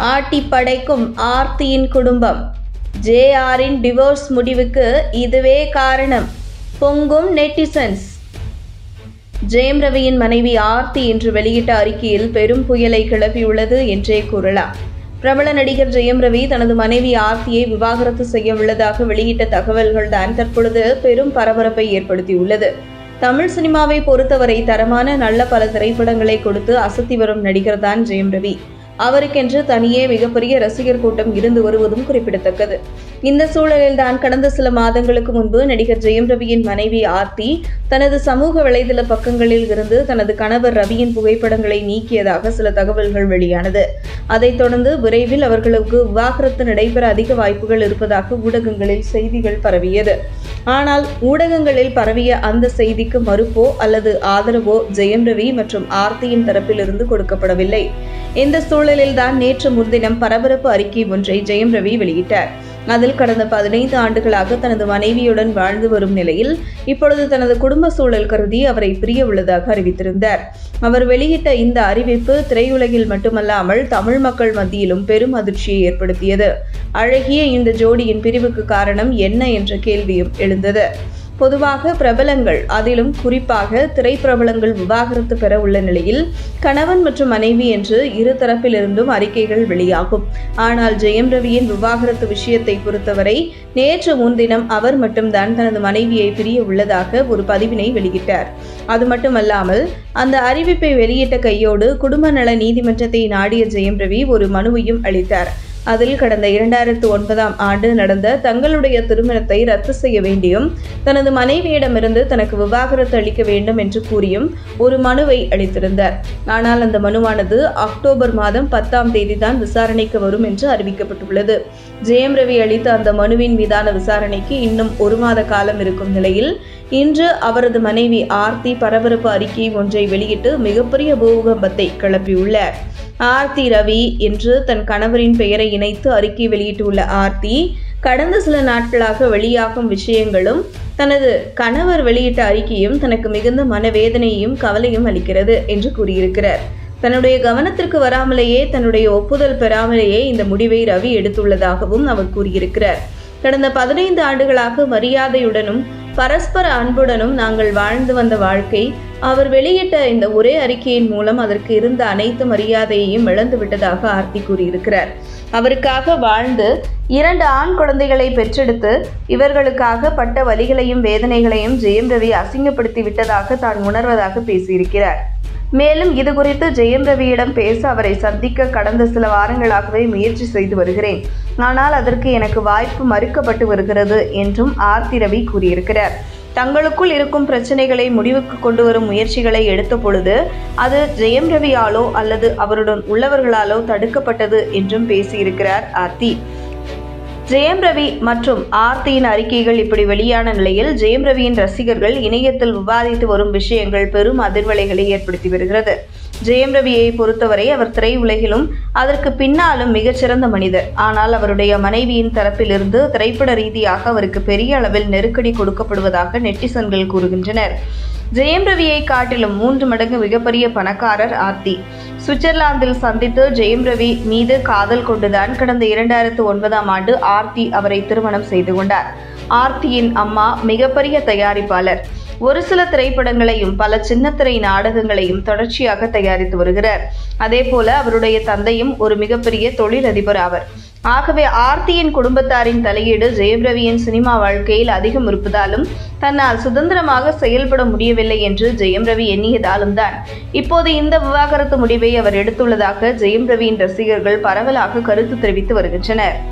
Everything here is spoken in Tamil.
ஆட்டி படைக்கும் ஆர்த்தியின் குடும்பம். ஜேஆரின் டிவோர்ஸ் முடிவுக்கு இதுவே காரணம். பொங்கும் நெட்டிசன்ஸ். ஜெயம் ரவியின் மனைவி ஆர்த்தி இன்று வெளியிட்ட அறிக்கையில் பெரும் புயலை கிளப்பியுள்ளது என்றே கூறலாம். பிரபல நடிகர் ஜெயம் ரவி தனது மனைவி ஆர்த்தியை விவாகரத்து செய்ய உள்ளதாக வெளியிட்ட தகவல்கள் தான் தற்பொழுது பெரும் பரபரப்பை ஏற்படுத்தியுள்ளது. தமிழ் சினிமாவை பொறுத்தவரை தரமான நல்ல பல திரைப்படங்களை கொடுத்து அசத்தி வரும் நடிகர் தான் ஜெயம் ரவி. அவருக்கென்று தனியே மிகப்பெரிய ரசிகர் கூட்டம் இருந்து வருவதும் குறிப்பிடத்தக்கது. இந்த சூழலில் தான் கடந்த சில மாதங்களுக்கு முன்பு நடிகர் ஜெயம் ரவியின் மனைவி ஆர்த்தி தனது சமூக வலைதள பக்கங்களில் இருந்து தனது கணவர் ரவியின் புகைப்படங்களை நீக்கியதாக சில தகவல்கள் வெளியானது. அதைத் தொடர்ந்து விரைவில் அவர்களுக்கு விவாகரத்து நடைபெற அதிக வாய்ப்புகள் இருப்பதாக ஊடகங்களில் செய்திகள் பரவியது. ஆனால் ஊடகங்களில் பரவிய அந்த செய்திக்கு மறுப்போ அல்லது ஆதரவோ ஜெயம் ரவி மற்றும் ஆர்த்தியின் தரப்பிலிருந்து கொடுக்கப்படவில்லை. இந்த சூழலில்தான் நேற்று முன்தினம் பரபரப்பு அறிக்கை ஒன்றை ஜெயம் ரவி வெளியிட்டார். அதில் கடந்த 15 ஆண்டுகளாக தனது மனைவியுடன் வாழ்ந்து வரும் நிலையில் இப்பொழுது தனது குடும்ப சூழல் கருதி அவரை பிரிய உள்ளதாக அறிவித்திருந்தார். அவர் வெளியிட்ட இந்த அறிவிப்பு திரையுலகில் மட்டுமல்லாமல் தமிழ் மக்கள் மத்தியிலும் பெரும் அதிர்ச்சியை ஏற்படுத்தியது. அழகிய இந்த ஜோடியின் பிரிவுக்கு காரணம் என்ன என்ற கேள்வியும் எழுந்தது. பொதுவாக பிரபலங்கள், அதிலும் குறிப்பாக திரைப்பிரபலங்கள் விவாகரத்து பெற உள்ள நிலையில் கணவன் மற்றும் மனைவி என்று இரு தரப்பிலிருந்தும் அறிக்கைகள் வெளியாகும். ஆனால் ஜெயம் ரவியின் விவாகரத்து விஷயத்தை பொறுத்தவரை நேற்று முன்தினம் அவர் மட்டும்தான் தனது மனைவியை பிரிய உள்ளதாக ஒரு பதிவினை வெளியிட்டார். அது மட்டுமல்லாமல் அந்த அறிவிப்பை வெளியிட்ட கையோடு குடும்ப நல நீதிமன்றத்தை நாடிய ஜெயம் ரவி ஒரு மனுவையும் அளித்தார். அதில் கடந்த 2009ஆம் ஆண்டு நடந்த தங்களுடைய திருமணத்தை ரத்து செய்ய வேண்டியும் தனது மனைவியிடமிருந்து தனக்கு விவாகரத்து அளிக்க வேண்டும் என்று கூறியும் ஒரு மனுவை அளித்திருந்தார். ஆனால் அந்த மனுவானது அக்டோபர் மாதம் 10ஆம் தேதி தான் விசாரணைக்கு வரும் என்று அறிவிக்கப்பட்டுள்ளது. ஜெயம் ரவி அளித்த அந்த மனுவின் மீதான விசாரணைக்கு இன்னும் 1 மாத காலம் இருக்கும் நிலையில் இன்று அவரது மனைவி ஆர்த்தி பரபரப்பு அறிக்கை ஒன்றை வெளியிட்டு மிகப்பெரிய பூகம்பத்தை கிளப்பியுள்ளார். ஆர்த்தி ரவி என்று தன் கணவரின் பெயரை இணைத்து அறிக்கை வெளியிட்டுள்ள ஆர்த்தி, கடந்த சில நாட்களாக வெளியாகும் விஷயங்களும் தனது கணவர் வெளியிட்ட அறிக்கையும் தனக்கு மிகுந்த மனவேதனையும் கவலையும் அளிக்கிறது என்று கூறியிருக்கிறார். தன்னுடைய கவனத்திற்கு வராமலேயே, தன்னுடைய ஒப்புதல் பெறாமலேயே இந்த முடிவை ரவி எடுத்துள்ளதாகவும் அவர் கூறியிருக்கிறார். கடந்த 15 ஆண்டுகளாக மரியாதையுடனும் பரஸ்பர அன்புடனும் நாங்கள் வாழ்ந்து வந்த வாழ்க்கை அவர் வெளியிட்ட இந்த ஒரே அறிக்கையின் மூலம் அதற்கு இருந்த அனைத்து மரியாதையையும் இழந்துவிட்டதாக ஆர்த்தி கூறியிருக்கிறார். அவருக்காக வாழ்ந்து 2 ஆண் குழந்தைகளை பெற்றெடுத்து இவர்களுக்காக பட்ட வலிகளையும் வேதனைகளையும் ஜெயம் ரவி அசிங்கப்படுத்தி விட்டதாக தான் உணர்வதாக பேசியிருக்கிறார். மேலும் இது குறித்து ஜெயம் ரவியிடம் பேச அவரை சந்திக்க கடந்த சில வாரங்களாகவே முயற்சி செய்து வருகிறேன். ஆனால் அதற்கு எனக்கு வாய்ப்பு மறுக்கப்பட்டு வருகிறது என்றும் ஆர்த்தி ரவி கூறியிருக்கிறார். தங்களுக்குள் இருக்கும் பிரச்சனைகளை முடிவுக்கு கொண்டு வரும் முயற்சிகளை எடுத்த பொழுது அது ஜெயம் ரவியாலோ அல்லது அவருடன் உள்ளவர்களாலோ தடுக்கப்பட்டது என்றும் பேசியிருக்கிறார் ஆர்த்தி. ஜெயம் ரவி மற்றும் ஆர்த்தியின் அறிக்கைகள் இப்படி வெளியான நிலையில் ஜெயம் ரவியின் ரசிகர்கள் இணையத்தில் விவாதித்து வரும் விஷயங்கள் பெரும் அதிர்வலைகளை ஏற்படுத்தி வருகிறது. ஜெயம் ரவியை பொறுத்தவரை அவர் திரையுலகிலும் அதற்கு பின்னாலும் மிகச்சிறந்த மனிதர். ஆனால் அவருடைய மனைவியின் தரப்பிலிருந்து திரைப்பட ரீதியாக அவருக்கு பெரிய அளவில் நெருக்கடி கொடுக்கப்படுவதாக நெட்டிசன்கள் கூறுகின்றனர். ஜெயம் ரவியை காட்டிலும் 3 மடங்கு மிகப்பெரிய பணக்காரர் ஆர்த்தி. சுவிட்சர்லாந்தில் சந்தித்து ஜெயம் ரவி மீது காதல் கொண்டுதான் கடந்த 2009ஆம் ஆண்டு ஆர்த்தி அவரை திருமணம் செய்து கொண்டார். ஆர்த்தியின் அம்மா மிகப்பெரிய தயாரிப்பாளர். ஒரு சில திரைப்படங்களையும் பல சின்னத்திரை நாடகங்களையும் தொடர்ச்சியாக தயாரித்து வருகிறார். அதே போல அவருடைய தந்தையும் ஒரு மிகப்பெரிய தொழிலதிபர் ஆவர். ஆகவே ஆர்த்தியின் குடும்பத்தாரின் தலையீடு ஜெயம் ரவியின் சினிமா வாழ்க்கையில் அதிகம் இருப்பதாலும் தன்னால் சுதந்திரமாக செயல்பட முடியவில்லை என்று ஜெயம் ரவி எண்ணியதாலும் தான் இப்போது இந்த விவாகரத்து முடிவை அவர் எடுத்துள்ளதாக ஜெயம் ரவியின் ரசிகர்கள் பரவலாக கருத்து தெரிவித்து வருகின்றனர்.